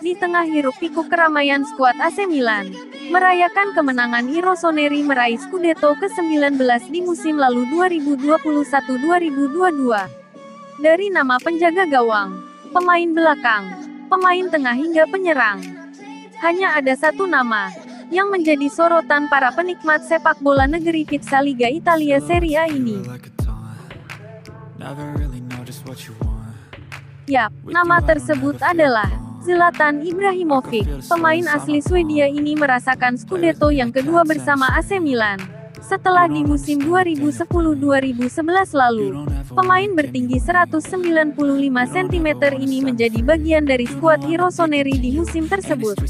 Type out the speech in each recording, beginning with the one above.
Di tengah hiruk-pikuk keramaian skuad AC Milan, merayakan kemenangan Rossoneri meraih Scudetto ke-19 di musim lalu 2021-2022. Dari nama penjaga gawang, pemain belakang, pemain tengah hingga penyerang, hanya ada satu nama yang menjadi sorotan para penikmat sepak bola negeri Pizza Liga Italia Serie A ini. Yap, nama tersebut adalah Zlatan Ibrahimovic. Pemain asli Swedia ini merasakan Scudetto yang kedua bersama AC Milan setelah di musim 2010-2011 lalu. Pemain bertinggi 195 cm ini menjadi bagian dari skuad Rossoneri di musim tersebut.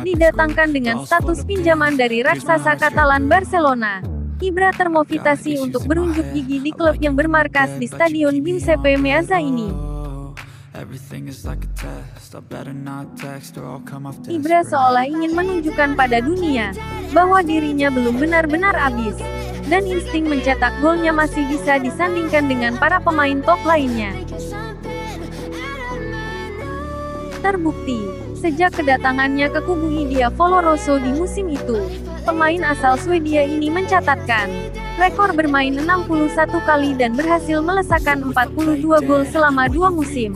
Didatangkan dengan status pinjaman dari raksasa Katalan Barcelona, Ibra termotivasi untuk berunjuk gigi di klub yang bermarkas di Stadion Giuseppe Meazza ini. Ibra seolah ingin menunjukkan pada dunia bahwa dirinya belum benar-benar habis, dan insting mencetak golnya masih bisa disandingkan dengan para pemain top lainnya. Terbukti, sejak kedatangannya ke kubu Diavolo Rosso di musim itu, pemain asal Swedia ini mencatatkan rekor bermain 61 kali dan berhasil melesakkan 42 gol selama 2 musim.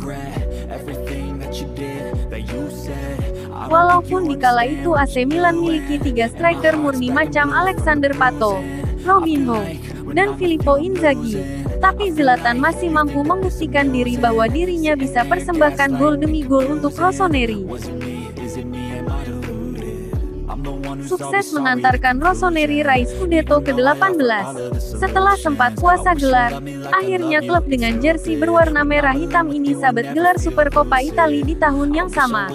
Walaupun di kala itu AC Milan miliki 3 striker murni macam Alexander Pato, Robinho, dan Filippo Inzaghi, tapi Zlatan masih mampu membuktikan diri bahwa dirinya bisa persembahkan gol demi gol untuk Rossoneri. Sukses mengantarkan Rossoneri raih Scudetto ke-18. Setelah sempat puasa gelar, akhirnya klub dengan jersey berwarna merah hitam ini sabat gelar Supercoppa Italia di tahun yang sama.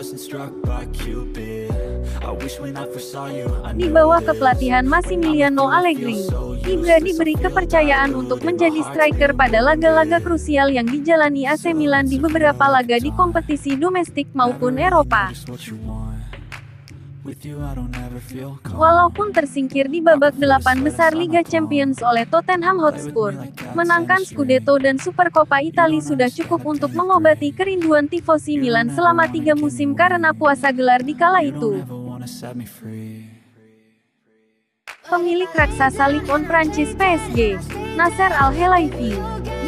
Di bawah kepelatihan Massimiliano Allegri, Ibra diberi kepercayaan untuk menjadi striker pada laga-laga krusial yang dijalani AC Milan di beberapa laga di kompetisi domestik maupun Eropa. Walaupun tersingkir di babak 8 besar Liga Champions oleh Tottenham Hotspur, menangkan Scudetto dan Supercoppa Italia sudah cukup untuk mengobati kerinduan tifosi Milan selama 3 musim karena puasa gelar di kala itu. Pemilik raksasa Ligue 1 Prancis PSG, Nasser Al-Khelaifi,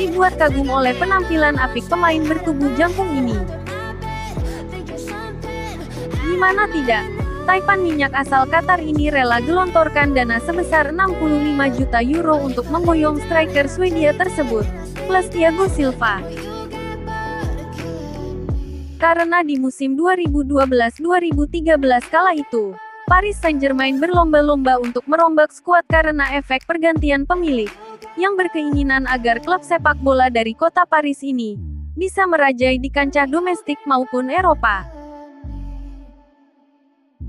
dibuat kagum oleh penampilan apik pemain bertubuh jangkung ini. Gimana tidak? Taipan minyak asal Qatar ini rela gelontorkan dana sebesar 65 juta euro untuk memboyong striker Swedia tersebut, plus Thiago Silva. Karena di musim 2012-2013 kala itu, Paris Saint-Germain berlomba-lomba untuk merombak skuad karena efek pergantian pemilik, yang berkeinginan agar klub sepak bola dari kota Paris ini bisa merajai di kancah domestik maupun Eropa.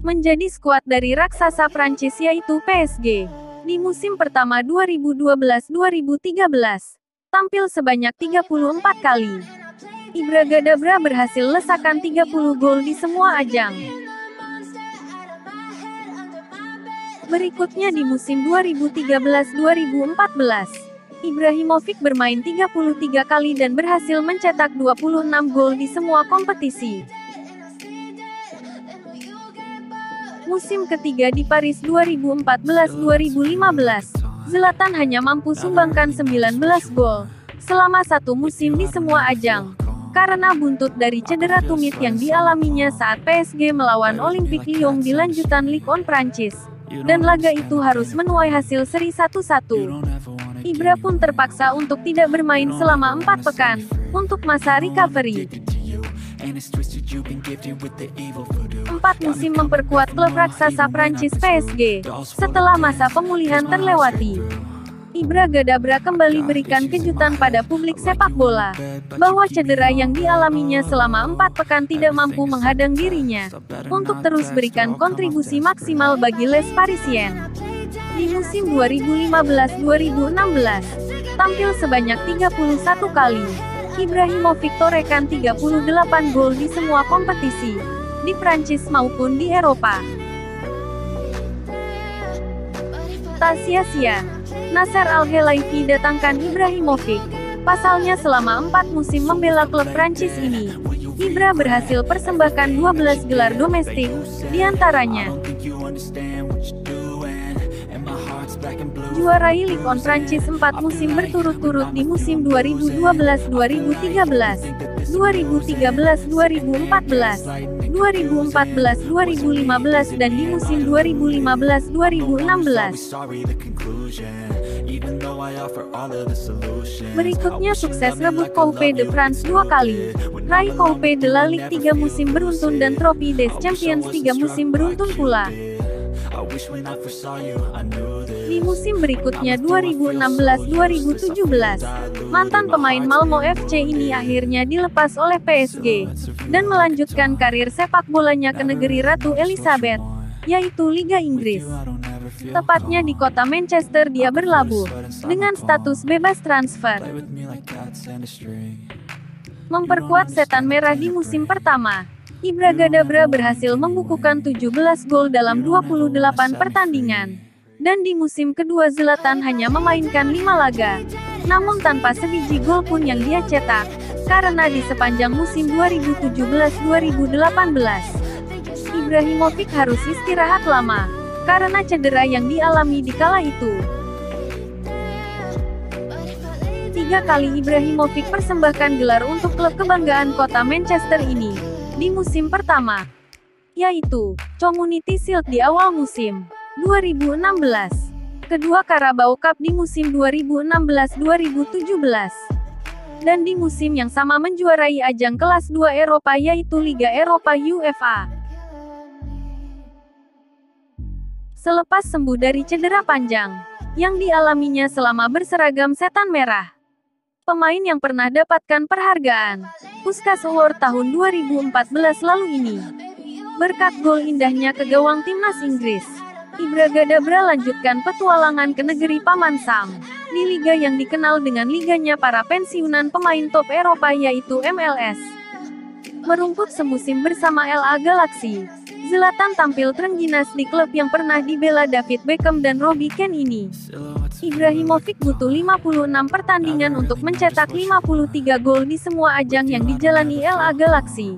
Menjadi skuad dari raksasa Prancis yaitu PSG. Di musim pertama 2012-2013, tampil sebanyak 34 kali. Ibra Gadabra berhasil lesakkan 30 gol di semua ajang. Berikutnya di musim 2013-2014, Ibrahimovic bermain 33 kali dan berhasil mencetak 26 gol di semua kompetisi. Musim ketiga di Paris 2014-2015, Zlatan hanya mampu sumbangkan 19 gol selama 1 musim di semua ajang, karena buntut dari cedera tumit yang dialaminya saat PSG melawan Olympique Lyon di lanjutan Ligue 1 Prancis, dan laga itu harus menuai hasil seri 1-1. Ibra pun terpaksa untuk tidak bermain selama 4 pekan, untuk masa recovery. 4 musim memperkuat klub raksasa Prancis PSG. Setelah masa pemulihan terlewati, Ibra Gadabra kembali berikan kejutan pada publik sepak bola, bahwa cedera yang dialaminya selama 4 pekan tidak mampu menghadang dirinya untuk terus berikan kontribusi maksimal bagi Les Parisiens. Di musim 2015-2016, tampil sebanyak 31 kali, Ibrahimovic torehkan 38 gol di semua kompetisi, di Prancis maupun di Eropa. Tak sia-sia, Nasser Al-Khelaifi datangkan Ibrahimovic Pasalnya selama 4 musim membela klub Prancis ini, Ibra berhasil persembahkan 12 gelar domestik, diantaranya juarai Ligue 1 Prancis 4 musim berturut-turut di musim 2012-2013, 2013-2014, 2014-2015 dan di musim 2015-2016. Berikutnya sukses rebut Coupe de France 2 kali, raih Coupe de la Ligue 3 musim beruntun dan Trophée des Champions 3 musim beruntun pula. Di musim berikutnya 2016-2017, mantan pemain Malmo FC ini akhirnya dilepas oleh PSG, dan melanjutkan karir sepak bolanya ke negeri Ratu Elizabeth, yaitu Liga Inggris. Tepatnya di kota Manchester dia berlabuh, dengan status bebas transfer. Memperkuat Setan Merah di musim pertama, Ibra Gadabra berhasil membukukan 17 gol dalam 28 pertandingan. Dan di musim kedua Zlatan hanya memainkan 5 laga, namun tanpa sebiji gol pun yang dia cetak, karena di sepanjang musim 2017-2018, Ibrahimovic harus istirahat lama, karena cedera yang dialami di kala itu. 3 kali Ibrahimovic persembahkan gelar untuk klub kebanggaan kota Manchester ini, di musim pertama, yaitu Community Shield di awal musim 2016, kedua Carabao Cup di musim 2016-2017, dan di musim yang sama menjuarai ajang kelas 2 Eropa yaitu Liga Eropa UEFA. Selepas sembuh dari cedera panjang yang dialaminya selama berseragam Setan Merah, pemain yang pernah dapatkan penghargaan Puskás Award tahun 2014 lalu ini, berkat gol indahnya ke gawang timnas Inggris, Ibra Gadabra lanjutkan petualangan ke negeri Paman Sam, di liga yang dikenal dengan liganya para pensiunan pemain top Eropa yaitu MLS. Merumput semusim bersama LA Galaxy, Zlatan tampil terengginas di klub yang pernah dibela David Beckham dan Robbie Keane ini. Ibrahimovic butuh 56 pertandingan untuk mencetak 53 gol di semua ajang yang dijalani LA Galaxy.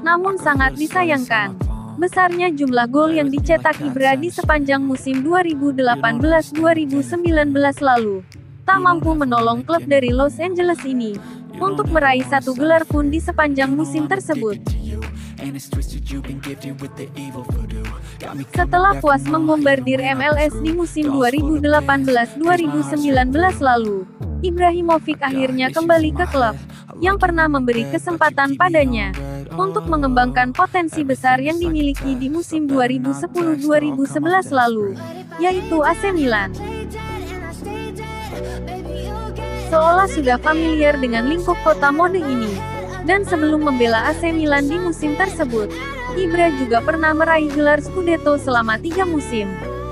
Namun sangat disayangkan, besarnya jumlah gol yang dicetak Ibra di sepanjang musim 2018-2019 lalu, tak mampu menolong klub dari Los Angeles ini untuk meraih 1 gelar pun di sepanjang musim tersebut. Setelah puas membombardir MLS di musim 2018-2019 lalu, Ibrahimovic akhirnya kembali ke klub yang pernah memberi kesempatan padanya untuk mengembangkan potensi besar yang dimiliki di musim 2010-2011 lalu, yaitu AC Milan. Seolah sudah familiar dengan lingkup kota mode ini, dan sebelum membela AC Milan di musim tersebut, Ibra juga pernah meraih gelar Scudetto selama 3 musim,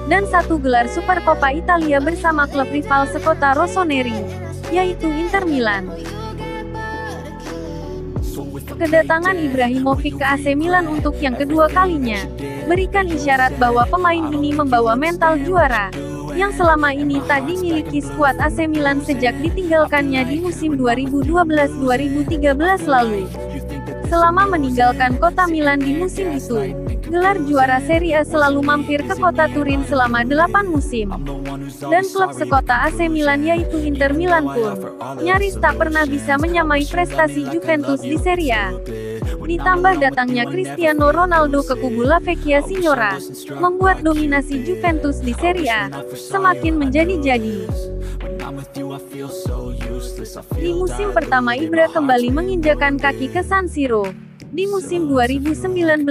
dan 1 gelar Supercoppa Italia bersama klub rival sekota Rossoneri, yaitu Inter Milan. Kedatangan Ibrahimovic ke AC Milan untuk yang kedua kalinya, berikan isyarat bahwa pemain ini membawa mental juara, yang selama ini tak dimiliki skuad AC Milan sejak ditinggalkannya di musim 2012-2013 lalu. Selama meninggalkan kota Milan di musim itu, gelar juara Serie A selalu mampir ke kota Turin selama 8 musim. Dan klub sekota AC Milan yaitu Inter Milan pun nyaris tak pernah bisa menyamai prestasi Juventus di Serie A. Ditambah datangnya Cristiano Ronaldo ke kubu La Vecchia Signora, membuat dominasi Juventus di Serie A semakin menjadi-jadi. Di musim pertama Ibra kembali menginjakan kaki ke San Siro. Di musim 2019-2020,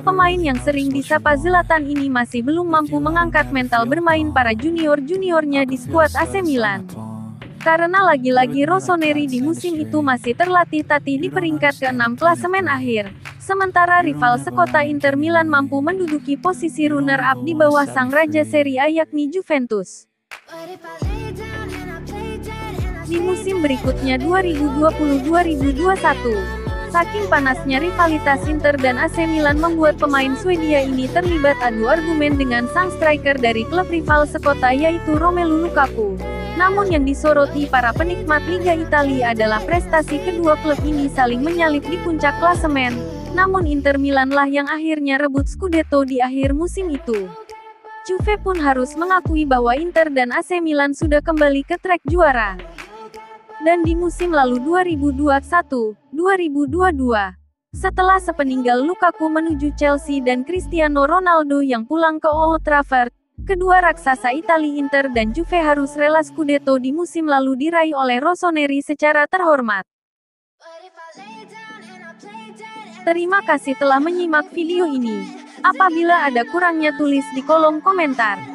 pemain yang sering disapa Zlatan ini masih belum mampu mengangkat mental bermain para junior-juniornya di skuad AC Milan. Karena lagi-lagi Rossoneri di musim itu masih terlatih-tatih di peringkat ke-6 klasemen akhir, sementara rival sekota Inter Milan mampu menduduki posisi runner-up di bawah sang raja Serie A yakni Juventus. Di musim berikutnya 2020-2021, saking panasnya rivalitas Inter dan AC Milan membuat pemain Swedia ini terlibat adu argumen dengan sang striker dari klub rival sekota yaitu Romelu Lukaku. Namun yang disoroti para penikmat Liga Italia adalah prestasi kedua klub ini saling menyalip di puncak klasemen. Namun Inter Milan lah yang akhirnya rebut Scudetto di akhir musim itu. Juve pun harus mengakui bahwa Inter dan AC Milan sudah kembali ke trek juara. Dan di musim lalu 2021-2022, setelah sepeninggal Lukaku menuju Chelsea dan Cristiano Ronaldo yang pulang ke Old Trafford, kedua raksasa Italia Inter dan Juve harus rela Scudetto di musim lalu diraih oleh Rossoneri secara terhormat. Terima kasih telah menyimak video ini. Apabila ada kurangnya tulis di kolom komentar.